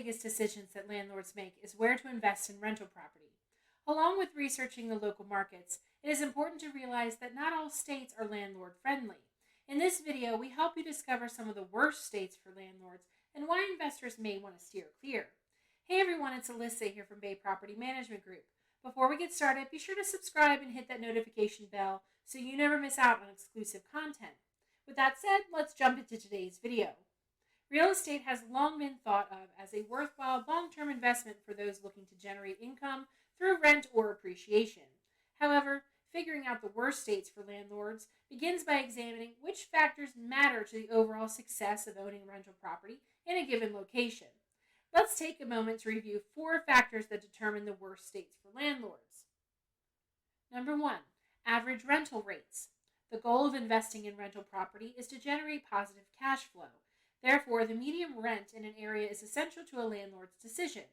biggest decisions that landlords make is where to invest in rental property. Along with researching the local markets, it is important to realize that not all states are landlord-friendly. In this video, we help you discover some of the worst states for landlords and why investors may want to steer clear. Hey everyone, it's Alyssa here from Bay Property Management Group. Before we get started, be sure to subscribe and hit that notification bell so you never miss out on exclusive content. With that said, let's jump into today's video. Real estate has long been thought of as a worthwhile long-term investment for those looking to generate income through rent or appreciation. However, figuring out the worst states for landlords begins by examining which factors matter to the overall success of owning rental property in a given location. Let's take a moment to review 4 factors that determine the worst states for landlords. Number 1, average rental rates. The goal of investing in rental property is to generate positive cash flow. Therefore, the median rent in an area is essential to a landlord's decision.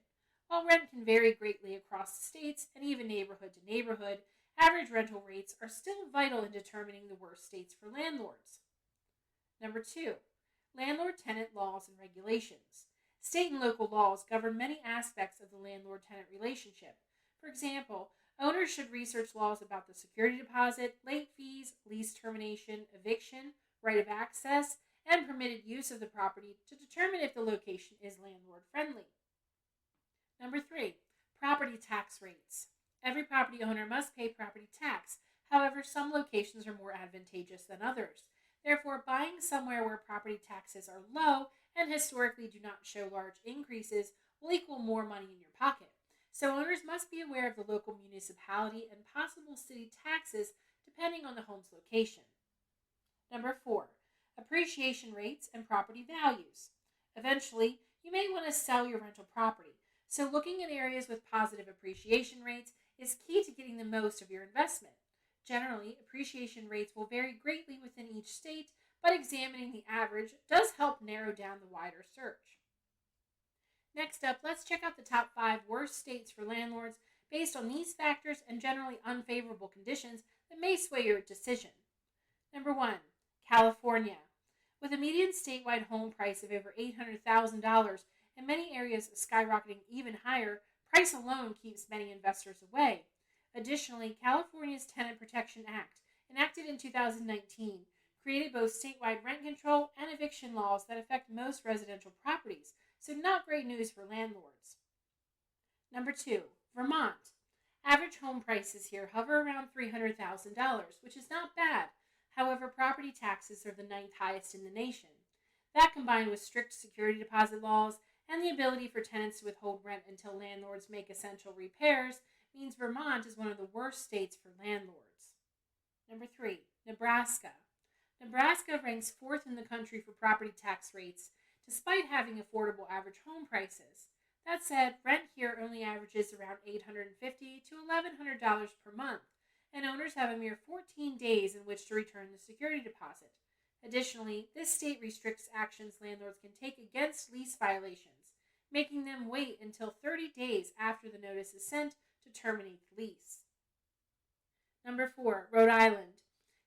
While rent can vary greatly across the states and even neighborhood to neighborhood, average rental rates are still vital in determining the worst states for landlords. Number 2, landlord-tenant laws and regulations. State and local laws govern many aspects of the landlord-tenant relationship. For example, owners should research laws about the security deposit, late fees, lease termination, eviction, right of access, and permitted use of the property to determine if the location is landlord-friendly. Number 3, property tax rates. Every property owner must pay property tax. However, some locations are more advantageous than others. Therefore, buying somewhere where property taxes are low and historically do not show large increases will equal more money in your pocket. So owners must be aware of the local municipality and possible city taxes depending on the home's location. Number 4, appreciation rates and property values. Eventually, you may want to sell your rental property, so looking at areas with positive appreciation rates is key to getting the most of your investment. Generally, appreciation rates will vary greatly within each state, but examining the average does help narrow down the wider search. Next up, let's check out the top 5 worst states for landlords based on these factors and generally unfavorable conditions that may sway your decision. Number 1, California. With a median statewide home price of over $800,000 and many areas skyrocketing even higher, price alone keeps many investors away. Additionally, California's Tenant Protection Act, enacted in 2019, created both statewide rent control and eviction laws that affect most residential properties, so not great news for landlords. Number 2, Vermont. Average home prices here hover around $300,000, which is not bad. However, property taxes are the 9th highest in the nation. That, combined with strict security deposit laws and the ability for tenants to withhold rent until landlords make essential repairs, means Vermont is one of the worst states for landlords. Number 3, Nebraska. Nebraska ranks 4th in the country for property tax rates, despite having affordable average home prices. That said, rent here only averages around $850 to $1,100 per month, and owners have a mere 14 days in which to return the security deposit. Additionally, this state restricts actions landlords can take against lease violations, making them wait until 30 days after the notice is sent to terminate the lease. Number 4, Rhode Island.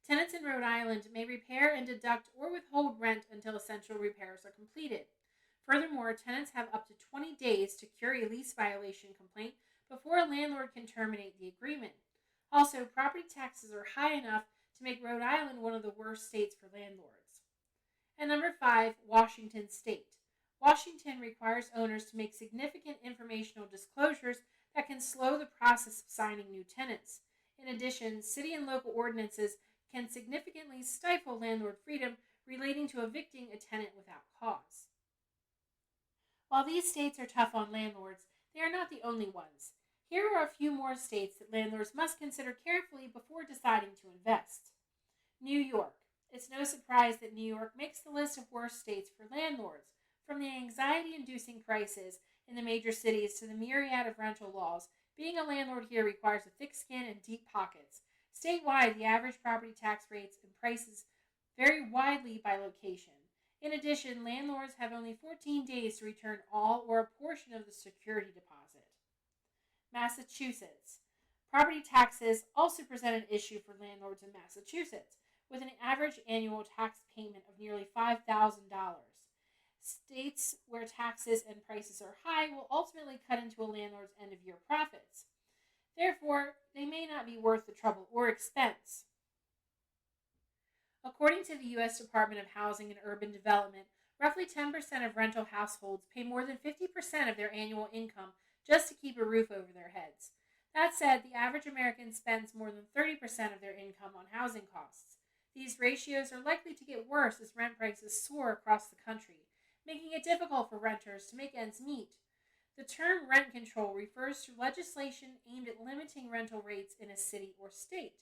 Tenants in Rhode Island may repair and deduct or withhold rent until essential repairs are completed. Furthermore, tenants have up to 20 days to cure a lease violation complaint before a landlord can terminate the agreement. Also, property taxes are high enough to make Rhode Island one of the worst states for landlords. And number 5, Washington State. Washington requires owners to make significant informational disclosures that can slow the process of signing new tenants. In addition, city and local ordinances can significantly stifle landlord freedom relating to evicting a tenant without cause. While these states are tough on landlords, they are not the only ones. Here are a few more states that landlords must consider carefully before deciding to invest. New York. It's no surprise that New York makes the list of worst states for landlords. From the anxiety-inducing prices in the major cities to the myriad of rental laws, being a landlord here requires a thick skin and deep pockets. Statewide, the average property tax rates and prices vary widely by location. In addition, landlords have only 14 days to return all or a portion of the security deposit. Massachusetts. Property taxes also present an issue for landlords in Massachusetts, with an average annual tax payment of nearly $5,000. States where taxes and prices are high will ultimately cut into a landlord's end-of-year profits. Therefore, they may not be worth the trouble or expense. According to the U.S. Department of Housing and Urban Development, roughly 10% of rental households pay more than 50% of their annual income just to keep a roof over their heads. That said, the average American spends more than 30% of their income on housing costs. These ratios are likely to get worse as rent prices soar across the country, making it difficult for renters to make ends meet. The term rent control refers to legislation aimed at limiting rental rates in a city or state.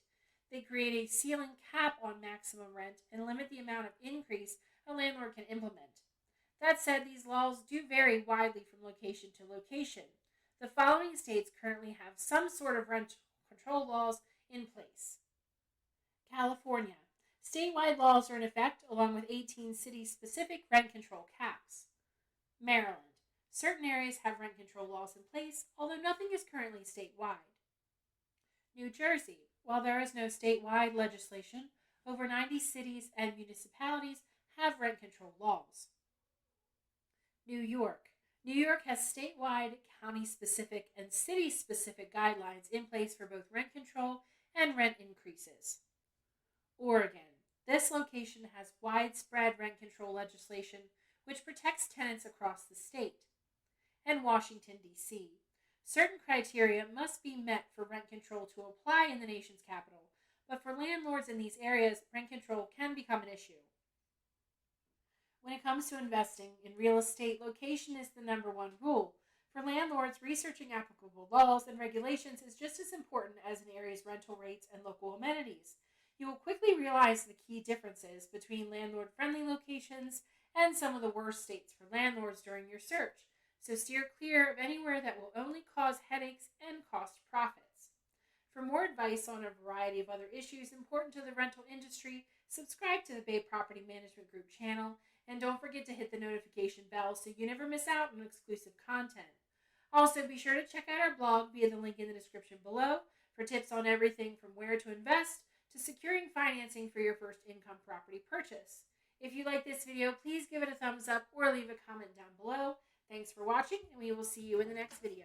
They create a ceiling cap on maximum rent and limit the amount of increase a landlord can implement. That said, these laws do vary widely from location to location. The following states currently have some sort of rent control laws in place. California. Statewide laws are in effect, along with 18 city-specific rent control caps. Maryland. Certain areas have rent control laws in place, although nothing is currently statewide. New Jersey. While there is no statewide legislation, over 90 cities and municipalities have rent control laws. New York. New York has statewide, county-specific, and city-specific guidelines in place for both rent control and rent increases. Oregon. This location has widespread rent control legislation which protects tenants across the state. And Washington, D.C. Certain criteria must be met for rent control to apply in the nation's capital, but for landlords in these areas, rent control can become an issue. When it comes to investing in real estate, location is the number one rule. For landlords, researching applicable laws and regulations is just as important as an area's rental rates and local amenities. You will quickly realize the key differences between landlord-friendly locations and some of the worst states for landlords during your search, so steer clear of anywhere that will only cause headaches and cost profits. For more advice on a variety of other issues important to the rental industry, subscribe to the Bay Property Management Group channel, and don't forget to hit the notification bell so you never miss out on exclusive content. Also, be sure to check out our blog via the link in the description below for tips on everything from where to invest to securing financing for your first income property purchase. If you like this video, please give it a thumbs up or leave a comment down below. Thanks for watching, and we will see you in the next video.